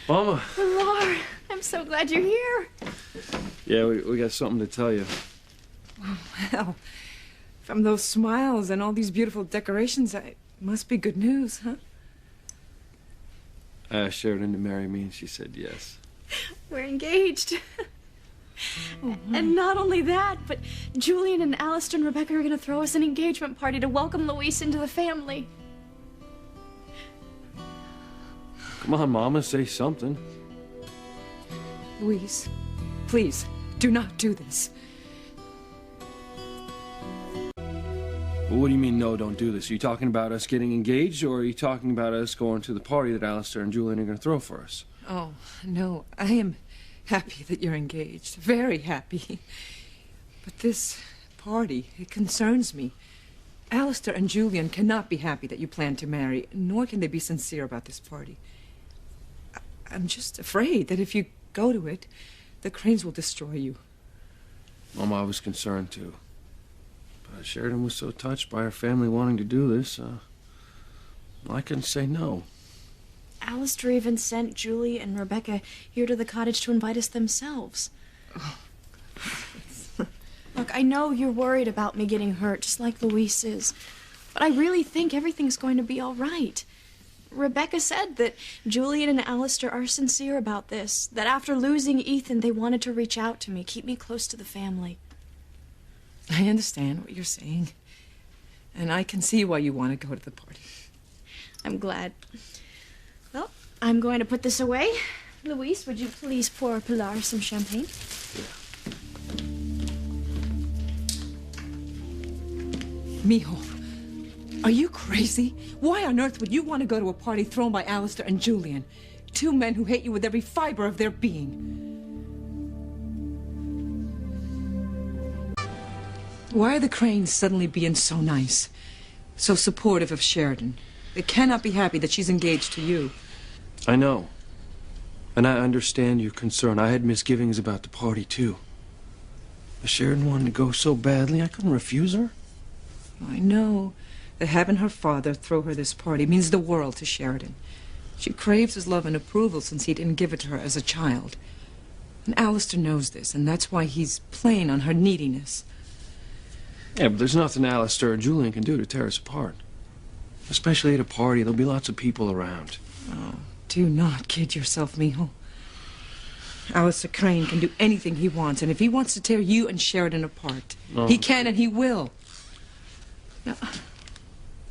Mama. Pilar, I'm so glad you're here. Yeah, we got something to tell you. Well, from those smiles and all these beautiful decorations, it must be good news, huh? I asked Sheridan to marry me, and she said yes. We're engaged. And not only that, but Julian and Alistair and Rebecca are going to throw us an engagement party to welcome Luis into the family. Come on, Mama, say something. Luis, please, do not do this. Well, what do you mean, no, don't do this? Are you talking about us getting engaged, or are you talking about us going to the party that Alistair and Julian are going to throw for us? Oh, no, I am happy that you're engaged. Very happy. But this party, it concerns me. Alistair and Julian cannot be happy that you plan to marry, nor can they be sincere about this party. I'm just afraid that if you go to it, the Cranes will destroy you. Mama, I was concerned, too. But Sheridan was so touched by our family wanting to do this, I couldn't say no. Alistair even sent Julie and Rebecca here to the cottage to invite us themselves. Oh. Look, I know you're worried about me getting hurt, just like Luis is. But I really think everything's going to be all right. Rebecca said that Julian and Alistair are sincere about this, that after losing Ethan, they wanted to reach out to me, keep me close to the family. I understand what you're saying. And I can see why you want to go to the party. I'm glad. Well, I'm going to put this away. Luis, would you please pour Pilar some champagne? Mijo, are you crazy? Why on earth would you want to go to a party thrown by Alistair and Julian? Two men who hate you with every fiber of their being. Why are the Cranes suddenly being so nice? So supportive of Sheridan? They cannot be happy that she's engaged to you. I know. And I understand your concern. I had misgivings about the party, too. But Sheridan wanted to go so badly, I couldn't refuse her. I know that having her father throw her this party means the world to Sheridan. She craves his love and approval since he didn't give it to her as a child. And Alistair knows this, and that's why he's playing on her neediness. Yeah, but there's nothing Alistair and Julian can do to tear us apart. Especially at a party, there'll be lots of people around. Oh, do not kid yourself, Mijo. Alistair Crane can do anything he wants, and if he wants to tear you and Sheridan apart, he can and he will. Now,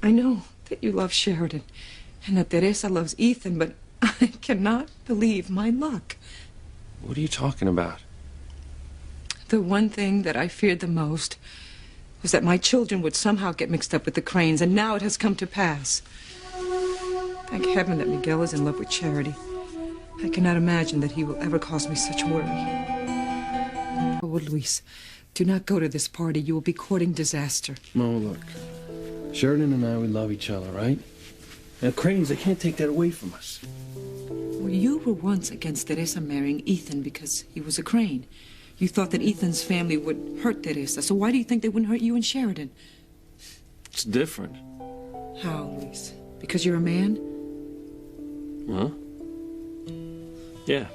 I know that you love Sheridan, and that Teresa loves Ethan, but I cannot believe my luck. What are you talking about? The one thing that I feared the most was that my children would somehow get mixed up with the Cranes, and now it has come to pass. Thank heaven that Miguel is in love with Charity. I cannot imagine that he will ever cause me such worry. Oh, Luis, do not go to this party. You will be courting disaster. No, look. Sheridan and I, we love each other, right? Now, Cranes, they can't take that away from us. Well, you were once against Teresa marrying Ethan because he was a Crane. You thought that Ethan's family would hurt Teresa, so why do you think they wouldn't hurt you and Sheridan? It's different. How, Luis? Because you're a man? Huh? Yeah.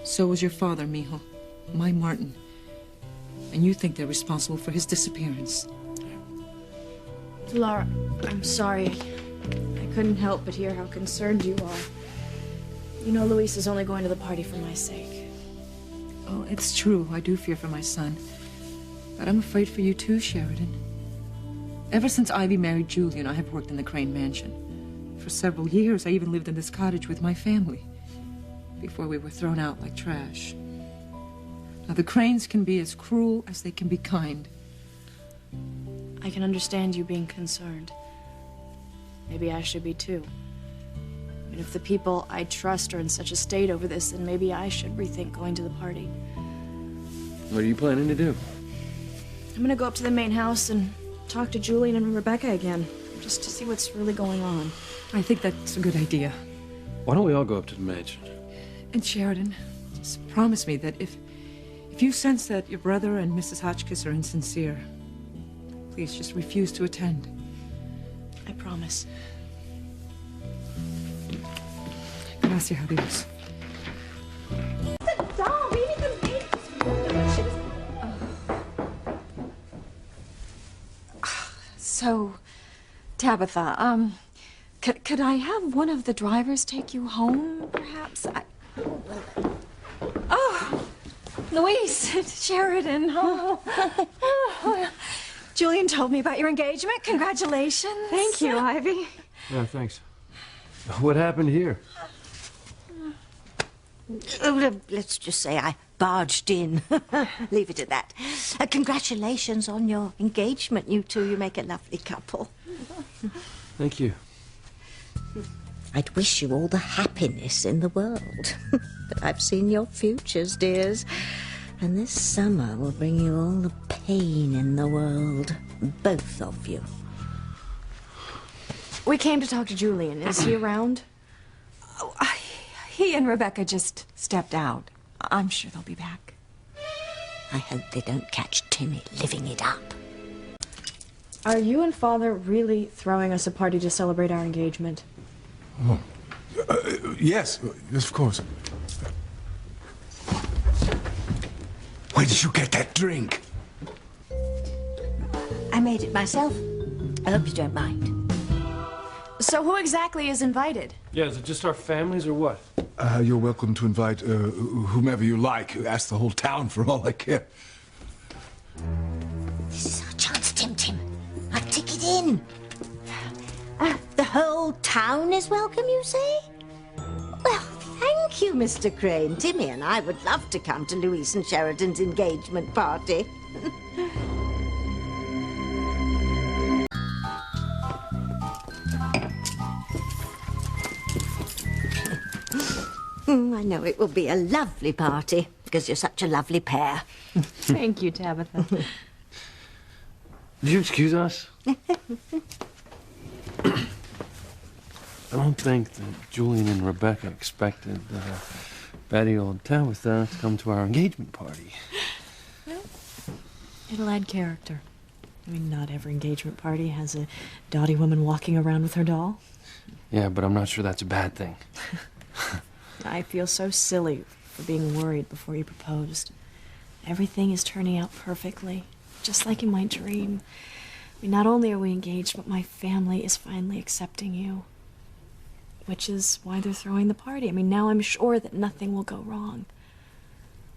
So was your father, Mijo. My Martin. And you think they're responsible for his disappearance. Laura, I'm sorry. I couldn't help but hear how concerned you are. You know Luis is only going to the party for my sake. Oh, it's true. I do fear for my son. But I'm afraid for you too, Sheridan. Ever since Ivy married Julian, I have worked in the Crane mansion. For several years, I even lived in this cottage with my family, before we were thrown out like trash. Now, the Cranes can be as cruel as they can be kind. I can understand you being concerned. Maybe I should be too. And if the people I trust are in such a state over this, then maybe I should rethink going to the party. What are you planning to do? I'm gonna go up to the main house and talk to Julian and Rebecca again, just to see what's really going on. I think that's a good idea. Why don't we all go up to the mansion? And Sheridan, just promise me that if you sense that your brother and Mrs. Hotchkiss are insincere, please just refuse to attend. I promise. Good Gracias a Dios. So, Tabitha, could I have one of the drivers take you home, perhaps? Oh, Louise, Sheridan. Oh. Julian told me about your engagement. Congratulations. Thank you, Ivy. Yeah, thanks. What happened here? Let's just say I barged in. Leave it at that. Congratulations on your engagement, you two. You make a lovely couple. Thank you. I'd wish you all the happiness in the world. But I've seen your futures, dears. And this summer will bring you all the pain in the world. Both of you. We came to talk to Julian. Is he around? Oh, he and Rebecca just stepped out. I'm sure they'll be back. I hope they don't catch Timmy living it up. Are you and Father really throwing us a party to celebrate our engagement? Oh. Yes, of course. Where did you get that drink? I made it myself. I hope you don't mind. So who exactly is invited? Yeah, is it just our families or what? You're welcome to invite whomever you like. Ask the whole town for all I care. This is our chance, Tim. Our ticket in. The whole town is welcome, you say? Well, thank you, Mr. Crane. Timmy and I would love to come to Louise and Sheridan's engagement party. I know it will be a lovely party, because you're such a lovely pair. Thank you, Tabitha. Would you excuse us? I don't think that Julian and Rebecca expected Betty old Tabitha to come to our engagement party. Well, it'll add character. I mean, not every engagement party has a dotty woman walking around with her doll. Yeah, but I'm not sure that's a bad thing. I feel so silly for being worried before you proposed. Everything is turning out perfectly, just like in my dream. I mean, not only are we engaged, but my family is finally accepting you. Which is why they're throwing the party. I mean, now I'm sure that nothing will go wrong.